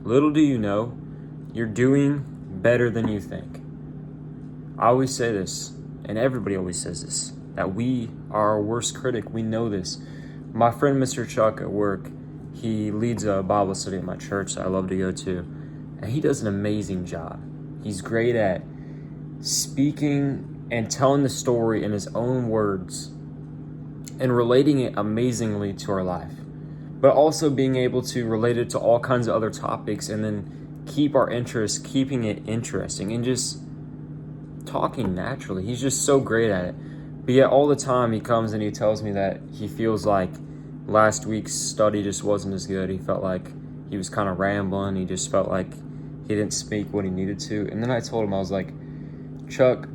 Little do you know, you're doing better than you think. I always say this, and everybody always says this, that we are our worst critic. We know this. My friend Mr. Chuck at work, he leads a Bible study at my church that I love to go to, and he does an amazing job. He's great at speaking and telling the story in his own words and relating it amazingly to our life, but also being able to relate it to all kinds of other topics and then keep our interest, keeping it interesting and just talking naturally. He's just so great at it. But yet all the time he comes and he tells me that he feels like last week's study just wasn't as good. He felt like he was kind of rambling. He just felt like he didn't speak what he needed to. And then I told him, I was like, Chuck,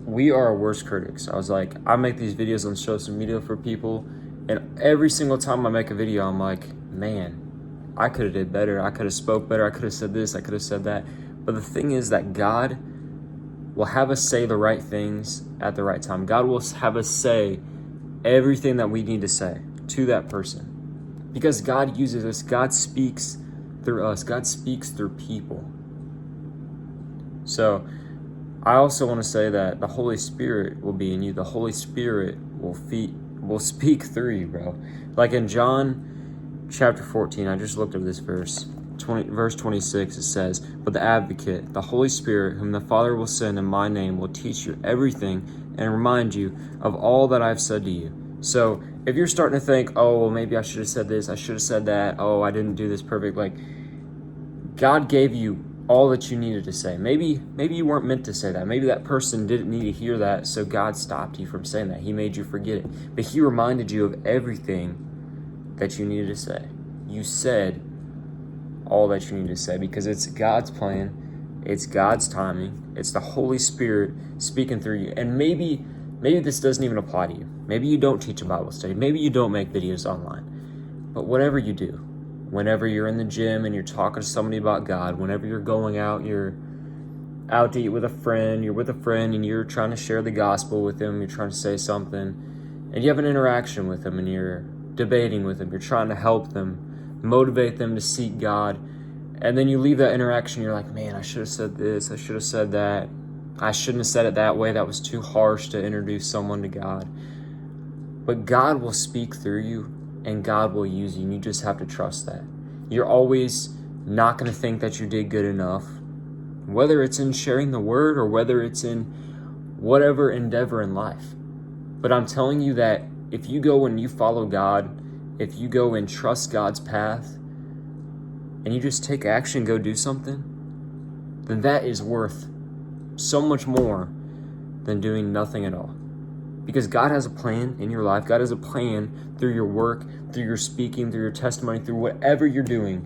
we are our worst critics. I was like, I make these videos on social media for people, and every single time I make a video, I'm like, man, I could have did better. I could have spoke better. I could have said this. I could have said that. But the thing is that God will have us say the right things at the right time. God will have us say everything that we need to say to that person, because God uses us. God speaks through us. God speaks through people. So I also want to say that the Holy Spirit will be in you. The Holy Spirit will speak through you, bro. Like in John chapter 14, I just looked up this verse 26. It says, but the advocate, the Holy Spirit, whom the Father will send in my name, will teach you everything and remind you of all that I've said to you. So if you're starting to think, oh, well, maybe I should have said this, I should have said that, oh, I didn't do this perfect, like, God gave you all that you needed to say. Maybe you weren't meant to say that. Maybe that person didn't need to hear that, so God stopped you from saying that. He made you forget it. But he reminded you of everything that you needed to say. You said all that you need to say because it's God's plan, it's God's timing, it's the Holy Spirit speaking through you. And maybe this doesn't even apply to you. Maybe you don't teach a Bible study. Maybe you don't make videos online. But whatever you do, whenever you're in the gym and you're talking to somebody about God, whenever you're going out, you're out to eat with a friend, you're with a friend and you're trying to share the gospel with them, you're trying to say something, and you have an interaction with them and you're debating with them, you're trying to help them, motivate them to seek God, and then you leave that interaction, you're like, man, I should have said this, I should have said that, I shouldn't have said it that way, that was too harsh to introduce someone to God. But God will speak through you and God will use you, and you just have to trust that. You're always not going to think that you did good enough, whether it's in sharing the word or whether it's in whatever endeavor in life. But I'm telling you that if you go and you follow God, if you go and trust God's path, and you just take action, go do something, then that is worth so much more than doing nothing at all. Because God has a plan in your life. God has a plan through your work, through your speaking, through your testimony, through whatever you're doing.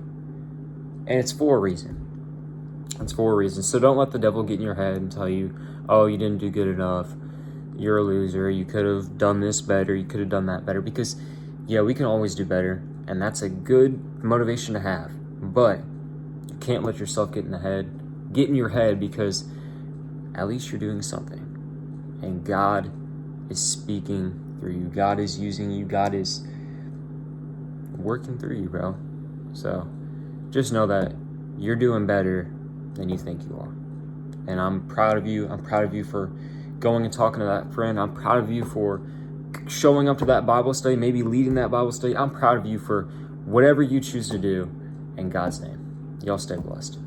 And it's for a reason. It's for a reason. So don't let the devil get in your head and tell you, oh, you didn't do good enough. You're a loser. You could have done this better. You could have done that better. Because, yeah, we can always do better. And that's a good motivation to have. But you can't let yourself get in your head, because at least you're doing something. And God is speaking through you. God is using you. God is working through you, bro. So just know that you're doing better than you think you are. And I'm proud of you. I'm proud of you for going and talking to that friend. I'm proud of you for showing up to that Bible study, maybe leading that Bible study. I'm proud of you for whatever you choose to do in God's name. Y'all stay blessed.